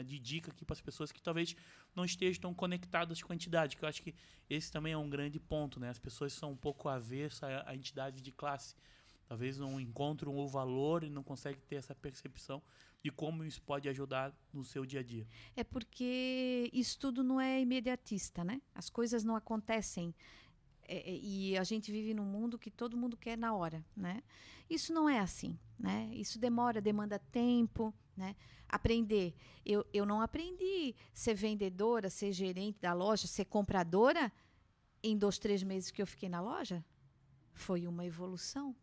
de dica aqui para as pessoas que talvez não estejam tão conectadas com a entidade, que eu acho que esse também é um grande ponto, né? As pessoas são um pouco avessas à entidade de classe. Talvez não encontram o valor e não conseguem ter essa percepção de como isso pode ajudar no seu dia a dia. É porque isso tudo não é imediatista, né? As coisas não acontecem e a gente vive num mundo que todo mundo quer na hora, né? Isso não é assim, né? Isso demanda tempo, né? Aprender. Eu não aprendi ser vendedora, ser gerente da loja, ser compradora em 2, 3 meses que eu fiquei na loja, foi uma evolução,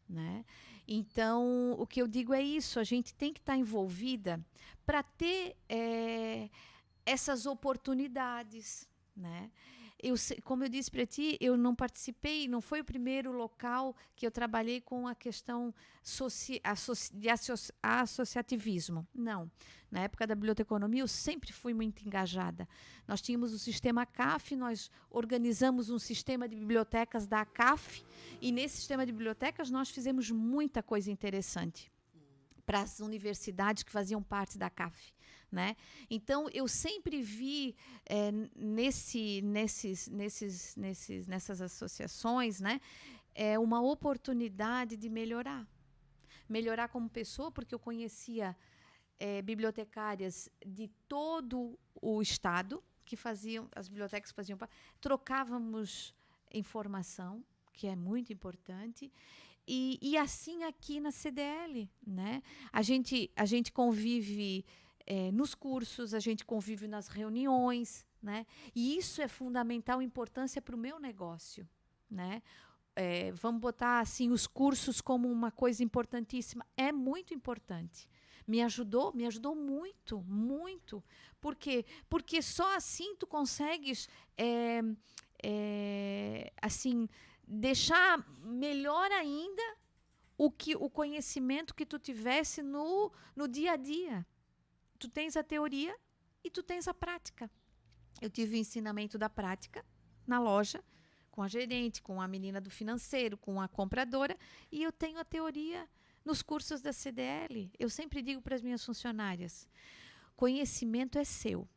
né? Então, o que eu digo é isso, a gente tem que estar envolvida para ter essas oportunidades, né? Como eu disse para ti, eu não participei, não foi o primeiro local que eu trabalhei com a questão de associativismo. Não. Na época da biblioteconomia, eu sempre fui muito engajada. Nós tínhamos o sistema CAF, nós organizamos um sistema de bibliotecas da CAF, e nesse sistema de bibliotecas nós fizemos muita coisa interessante para as universidades que faziam parte da CAF. Né? Então, eu sempre vi nessas associações, né, uma oportunidade de melhorar. Melhorar como pessoa, porque eu conhecia bibliotecárias de todo o estado, que faziam, as bibliotecas faziam parte, trocávamos informação, que é muito importante, e assim aqui na CDL. Né? A gente convive nos cursos, a gente convive nas reuniões, né? E isso é fundamental, importância para o meu negócio, né? Vamos botar assim os cursos como uma coisa importantíssima. É muito importante. Me ajudou muito, muito. Por quê? Porque só assim tu consegues assim deixar melhor ainda o conhecimento que tu tivesse no dia a dia. Tu tens a teoria e tu tens a prática. Eu tive o ensinamento da prática na loja, com a gerente, com a menina do financeiro, com a compradora, e eu tenho a teoria nos cursos da CDL. Eu sempre digo para as minhas funcionárias, conhecimento é seu.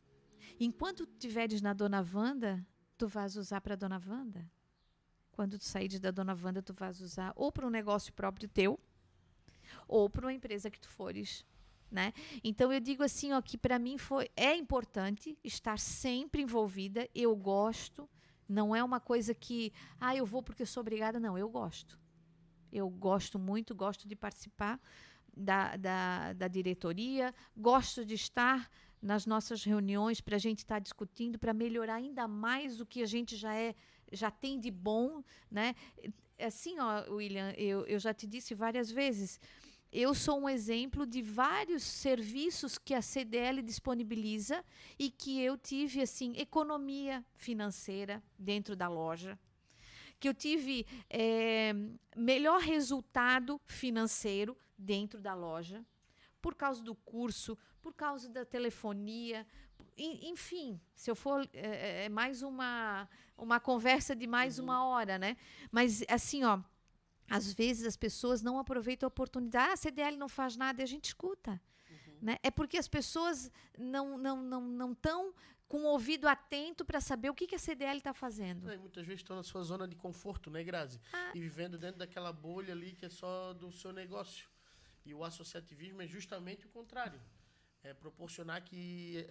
Enquanto tu estiveres na Dona Wanda, tu vais usar para a Dona Wanda. Quando tu saíres da Dona Wanda, tu vais usar ou para um negócio próprio teu, ou para uma empresa que tu fores. Né? Então eu digo assim, ó, que para mim é importante estar sempre envolvida. Eu gosto, não é uma coisa que eu vou porque eu sou obrigada, não, eu gosto muito, gosto de participar da diretoria, gosto de estar nas nossas reuniões para a gente estar discutindo, para melhorar ainda mais o que a gente já tem de bom, né? Assim, ó, William, eu já te disse várias vezes, eu sou um exemplo de vários serviços que a CDL disponibiliza e que eu tive, assim, economia financeira dentro da loja, que eu tive melhor resultado financeiro dentro da loja, por causa do curso, por causa da telefonia, enfim, se eu for, é mais uma conversa de mais uma hora, né? Mas, assim, ó, às vezes as pessoas não aproveitam a oportunidade. A CDL não faz nada e a gente escuta. Né? É porque as pessoas não estão com o ouvido atento para saber o que a CDL está fazendo. Muitas vezes estão na sua zona de conforto, né, Grazi? E vivendo dentro daquela bolha ali que é só do seu negócio. E o associativismo é justamente o contrário. É proporcionar que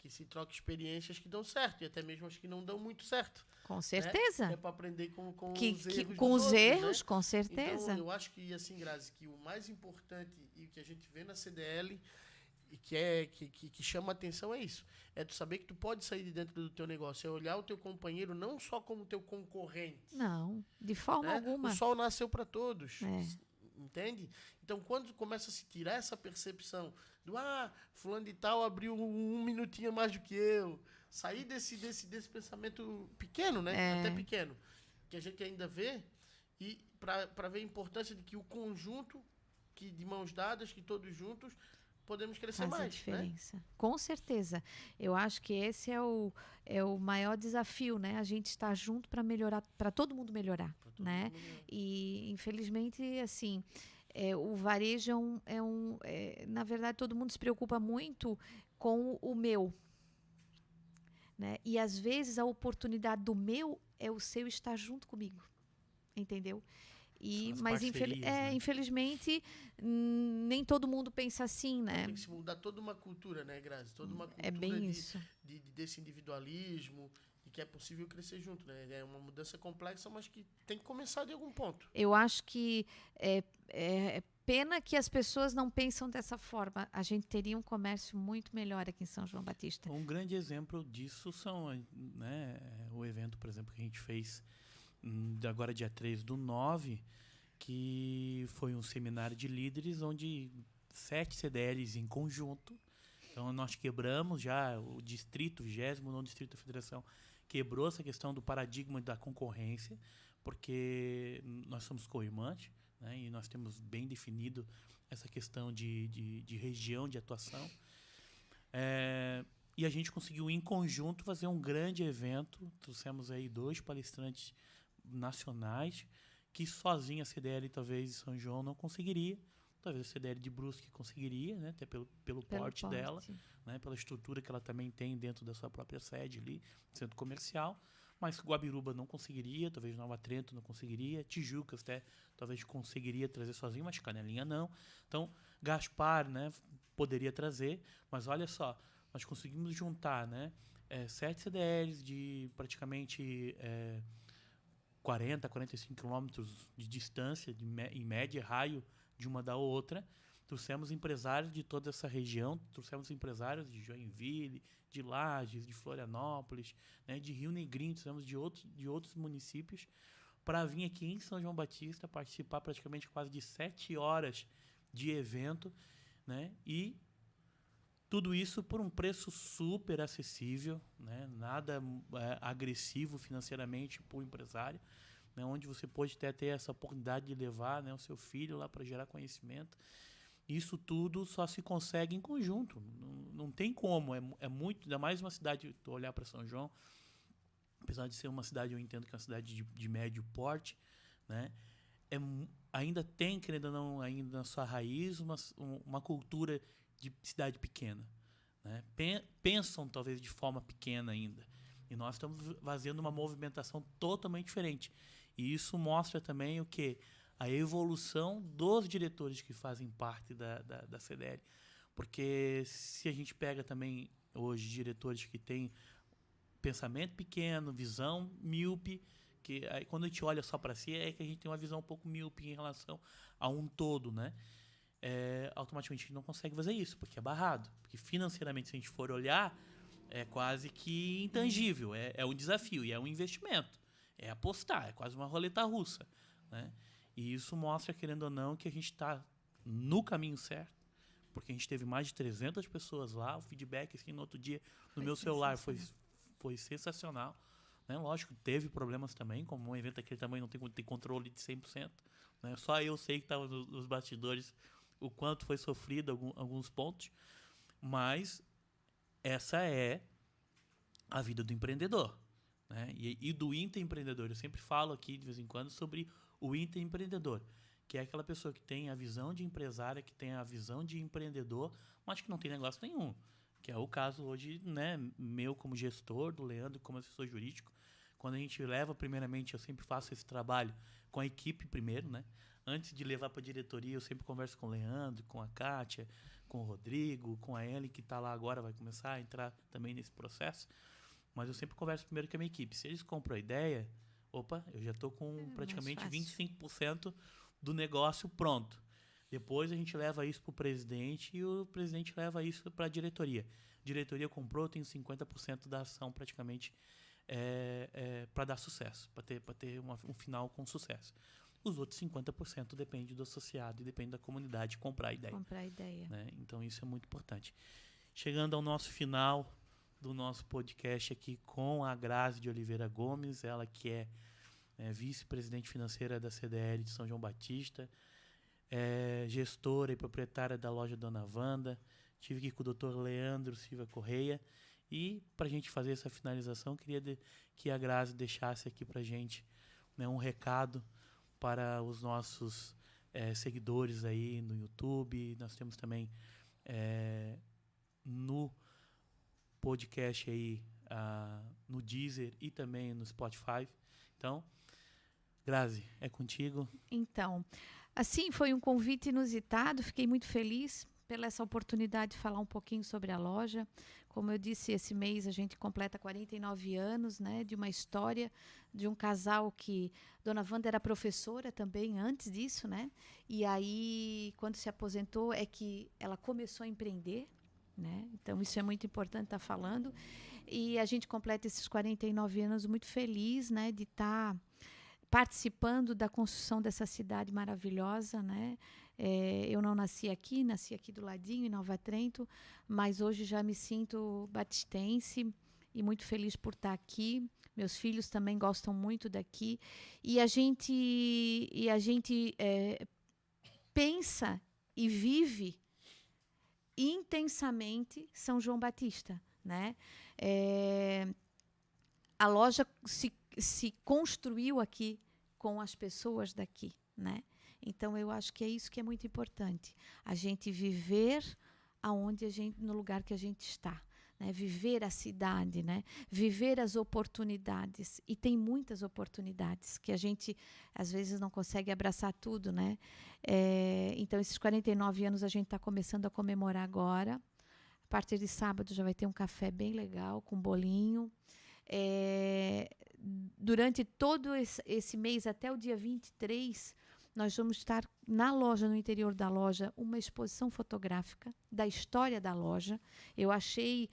se troque experiências que dão certo e até mesmo as que não dão muito certo. Com certeza. Né? É para aprender com os erros com os outros, erros, né? Com certeza. Então, eu acho que, assim, Grazi, que o mais importante e o que a gente vê na CDL e que chama a atenção é isso. É tu saber que tu pode sair de dentro do teu negócio. É olhar o teu companheiro não só como teu concorrente. Não, de forma alguma. O sol nasceu para todos. Entende? Então, quando começa a se tirar essa percepção do fulano de tal abriu um minutinho a mais do que eu, sair desse pensamento pequeno, né? Até pequeno, que a gente ainda vê, e para ver a importância de que o conjunto, que de mãos dadas, que todos juntos, podemos crescer mais. Faz a diferença. Né? Com certeza. Eu acho que esse é o maior desafio, né? A gente está junto para melhorar, para todo mundo melhorar, né? E, infelizmente, assim, o varejo na verdade, todo mundo se preocupa muito com o meu, né? E, às vezes, a oportunidade do meu é o seu estar junto comigo, entendeu? Mas né? Infelizmente nem todo mundo pensa assim, né? Tem que se mudar toda uma cultura, né, Grazi? Toda uma cultura bem isso. Desse individualismo e que é possível crescer junto, né? É uma mudança complexa, mas que tem que começar de algum ponto. Eu acho que Pena que as pessoas não pensam dessa forma. A gente teria um comércio muito melhor aqui em São João Batista. Um grande exemplo disso são, né, o evento, por exemplo, que a gente fez agora dia 3/9, que foi um seminário de líderes onde 7 CDLs em conjunto. Então nós quebramos já o distrito, 29º distrito da federação, quebrou essa questão do paradigma da concorrência, porque nós somos co-irmãs, né, e nós temos bem definido essa questão de região de atuação. E a gente conseguiu, em conjunto, fazer um grande evento. Trouxemos aí 2 palestrantes nacionais que sozinha a CDL, talvez, de São João não conseguiria. Talvez a CDL de Brusque conseguiria, né, até pelo porte dela, né, pela estrutura que ela também tem dentro da sua própria sede ali, centro comercial. Mas Guabiruba não conseguiria, talvez Nova Trento não conseguiria, Tijucas até talvez conseguiria trazer sozinho, mas Canelinha não. Então, Gaspar, né, poderia trazer, mas olha só, nós conseguimos juntar, né, 7 CDLs de praticamente 40, 45 quilômetros de distância, em média, raio de uma da outra. Trouxemos empresários de toda essa região, trouxemos empresários de Joinville, de Lages, de Florianópolis, né, de Rio Negrinho, trouxemos de outros municípios, para vir aqui em São João Batista participar praticamente quase de 7 horas de evento, né, e tudo isso por um preço super acessível, né, nada agressivo financeiramente para o empresário, né, onde você pode ter essa oportunidade de levar, né, o seu filho lá para gerar conhecimento. Isso tudo só se consegue em conjunto. Não tem como. É muito, ainda mais uma cidade, tu olhar para São João, apesar de ser uma cidade, eu entendo que é uma cidade de médio porte, né? Ainda tem, querendo ou não, ainda na sua raiz, uma cultura de cidade pequena, né? Pensam, talvez, de forma pequena ainda. E nós estamos fazendo uma movimentação totalmente diferente. E isso mostra também o quê? A evolução dos diretores que fazem parte da CDL. Porque se a gente pega também hoje diretores que têm pensamento pequeno, visão míope, que aí, quando a gente olha só para si, é que a gente tem uma visão um pouco míope em relação a um todo, né? Automaticamente a gente não consegue fazer isso, porque é barrado. Porque financeiramente, se a gente for olhar, é quase que intangível. É um desafio e é um investimento. É apostar, é quase uma roleta russa, né? E isso mostra, querendo ou não, que a gente está no caminho certo, porque a gente teve mais de 300 pessoas lá. O feedback, assim, no outro dia, no meu celular, foi sensacional, né? Lógico, teve problemas também, como um evento daquele tamanho não tem controle de 100%. Né? Só eu sei que estava nos bastidores o quanto foi sofrido alguns pontos, mas essa é a vida do empreendedor, né? E do intraempreendedor. Eu sempre falo aqui, de vez em quando, sobre o intraempreendedor, que é aquela pessoa que tem a visão de empresária, que tem a visão de empreendedor, mas que não tem negócio nenhum. Que é o caso hoje, né, meu como gestor, do Leandro como assessor jurídico. Quando a gente leva, primeiramente, eu sempre faço esse trabalho com a equipe primeiro, né? Antes de levar para a diretoria, eu sempre converso com o Leandro, com a Kátia, com o Rodrigo, com a Ellen, que está lá agora, vai começar a entrar também nesse processo. Mas eu sempre converso primeiro com a minha equipe. Se eles compram a ideia, eu já estou com praticamente 25% do negócio pronto. Depois a gente leva isso para o presidente e o presidente leva isso para a diretoria. A diretoria comprou, eu tenho 50% da ação praticamente para dar sucesso, para ter um final com sucesso. Os outros 50% depende do associado e depende da comunidade comprar a ideia. Né? Então isso é muito importante. Chegando ao nosso final do nosso podcast aqui com a Grazi de Oliveira Gomes, ela que é vice-presidente financeira da CDL de São João Batista, gestora e proprietária da loja Dona Wanda. Estive aqui com o Dr. Leandro Silva Correia. E para a gente fazer essa finalização, queria que a Grazi deixasse aqui para a gente, né, um recado para os nossos seguidores aí no YouTube. Nós temos também no podcast aí no Deezer e também no Spotify. Então, Grazi, é contigo. Então, assim, foi um convite inusitado, fiquei muito feliz pela essa oportunidade de falar um pouquinho sobre a loja. Como eu disse, esse mês a gente completa 49 anos, né, de uma história de um casal que Dona Wanda era professora também antes disso, né? E aí, quando se aposentou, é que ela começou a empreender, né? Então, isso é muito importante estar falando. E a gente completa esses 49 anos muito feliz, né, de estar participando da construção dessa cidade maravilhosa, né? Eu não nasci aqui do ladinho, em Nova Trento, mas hoje já me sinto batistense e muito feliz por estar aqui. Meus filhos também gostam muito daqui. E a gente pensa e vive intensamente São João Batista, né? A loja se construiu aqui com as pessoas daqui, né? Então eu acho que é isso que é muito importante, a gente viver no lugar que a gente está, né? Viver a cidade, né? Viver as oportunidades, e tem muitas oportunidades que a gente às vezes não consegue abraçar tudo, né? Então esses 49 anos a gente está começando a comemorar agora. A partir de sábado já vai ter um café bem legal com bolinho. Durante todo esse mês, até o dia 23, nós vamos estar na loja, no interior da loja, uma exposição fotográfica da história da loja. Eu achei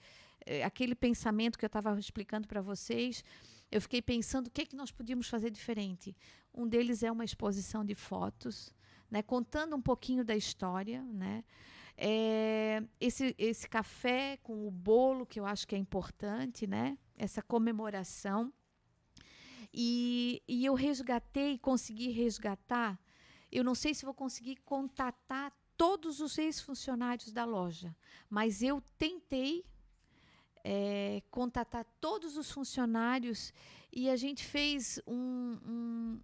aquele pensamento que eu estava explicando para vocês, eu fiquei pensando o que nós podíamos fazer diferente. Um deles é uma exposição de fotos, né, contando um pouquinho da história, né? Esse café com o bolo, que eu acho que é importante, né? Essa comemoração. E eu consegui resgatar. Eu não sei se vou conseguir contatar todos os ex-funcionários da loja, mas eu tentei contatar todos os funcionários e a gente fez um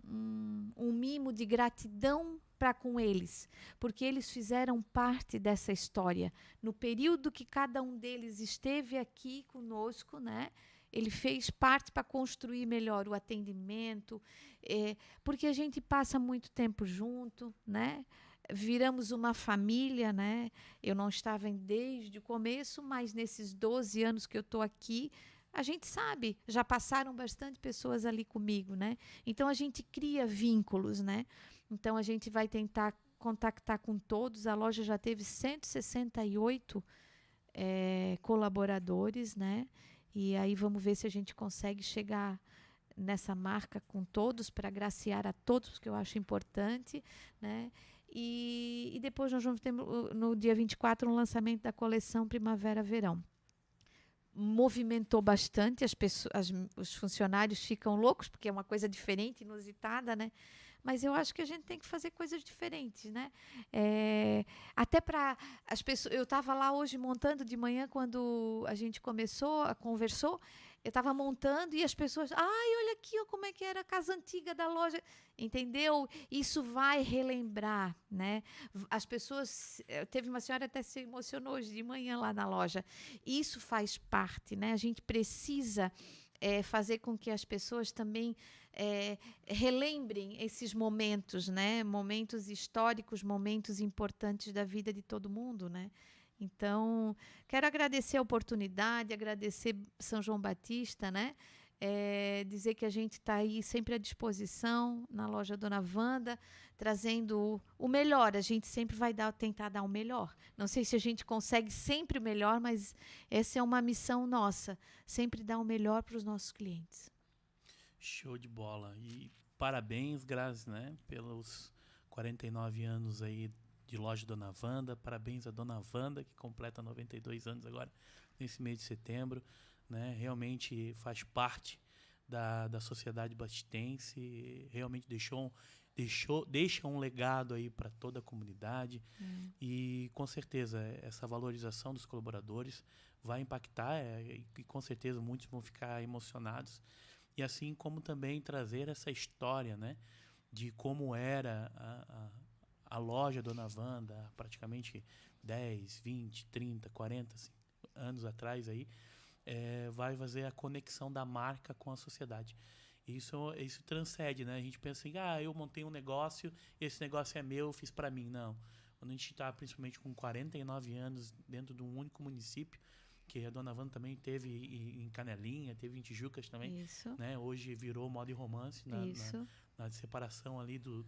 mimo de gratidão para com eles, porque eles fizeram parte dessa história. No período que cada um deles esteve aqui conosco, né? Ele fez parte para construir melhor o atendimento, porque a gente passa muito tempo junto, né? Viramos uma família, né? Eu não estava desde o começo, mas nesses 12 anos que eu estou aqui, a gente sabe, já passaram bastante pessoas ali comigo, né? Então a gente cria vínculos, né? Então a gente vai tentar contactar com todos. A loja já teve 168 colaboradores, né? E aí vamos ver se a gente consegue chegar nessa marca com todos, para agraciar a todos, que eu acho importante, né? E depois nós vamos ter, no dia 24, um lançamento da coleção Primavera-Verão. Movimentou bastante, os funcionários ficam loucos, porque é uma coisa diferente, inusitada, né? Mas eu acho que a gente tem que fazer coisas diferentes, né? Até para as pessoas. Eu estava lá hoje montando de manhã, quando a gente conversou. Eu estava montando e as pessoas. Ai, olha aqui, ó, como é que era a casa antiga da loja. Entendeu? Isso vai relembrar, né? As pessoas. Teve uma senhora até se emocionou hoje de manhã lá na loja. Isso faz parte, né? A gente precisa fazer com que as pessoas também relembrem esses momentos, né? Momentos históricos, momentos importantes da vida de todo mundo, né? Então, quero agradecer a oportunidade, agradecer São João Batista, né? Dizer que a gente está aí sempre à disposição na loja Dona Wanda, trazendo o melhor. A gente sempre vai tentar dar o melhor. Não sei se a gente consegue sempre o melhor, mas essa é uma missão nossa, sempre dar o melhor para os nossos clientes. Show de bola. E parabéns, Grazi, né, pelos 49 anos aí de loja Dona Wanda. Parabéns a Dona Wanda, que completa 92 anos agora, nesse mês de setembro. Né? Realmente faz parte da sociedade batistense, realmente deixa um legado aí para toda a comunidade. E com certeza essa valorização dos colaboradores vai impactar e com certeza muitos vão ficar emocionados. E assim como também trazer essa história, né, de como era a loja Dona Wanda praticamente 10, 20, 30, 40 assim, anos atrás aí. Vai fazer a conexão da marca com a sociedade. Isso transcende, né? A gente pensa assim, eu montei um negócio, esse negócio é meu, eu fiz para mim. Não. quando a gente está principalmente com 49 anos dentro de um único município, que a Dona Wanda também teve em Canelinha, teve em Tijucas também, Isso. né? Hoje virou Moda e Romance na separação ali dos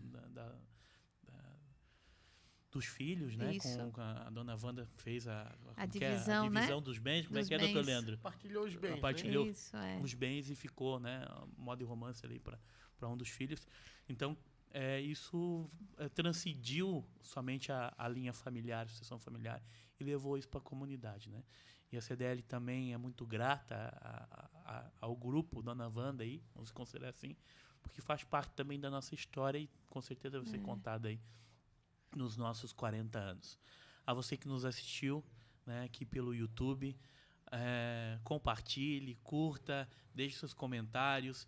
filhos, né? Isso. A Dona Wanda fez a divisão, a divisão né? dos bens. Como Dos é que é, doutor bens. Leandro? Partilhou os bens, Partilhou Isso, é. os bens e ficou, né? Moda e Romance ali para um dos filhos. Então, isso transcendiu somente a linha familiar, a sucessão familiar, e levou isso para a comunidade, né? E a CDL também é muito grata ao grupo Dona Wanda aí, vamos considerar assim, porque faz parte também da nossa história e com certeza vai ser contada aí nos nossos 40 anos. A você que nos assistiu, né, aqui pelo YouTube, compartilhe, curta, deixe seus comentários,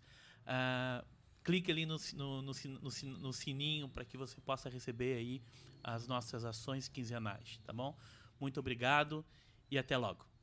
clique ali no sininho para que você possa receber aí as nossas ações quinzenais, tá bom? Muito obrigado e até logo.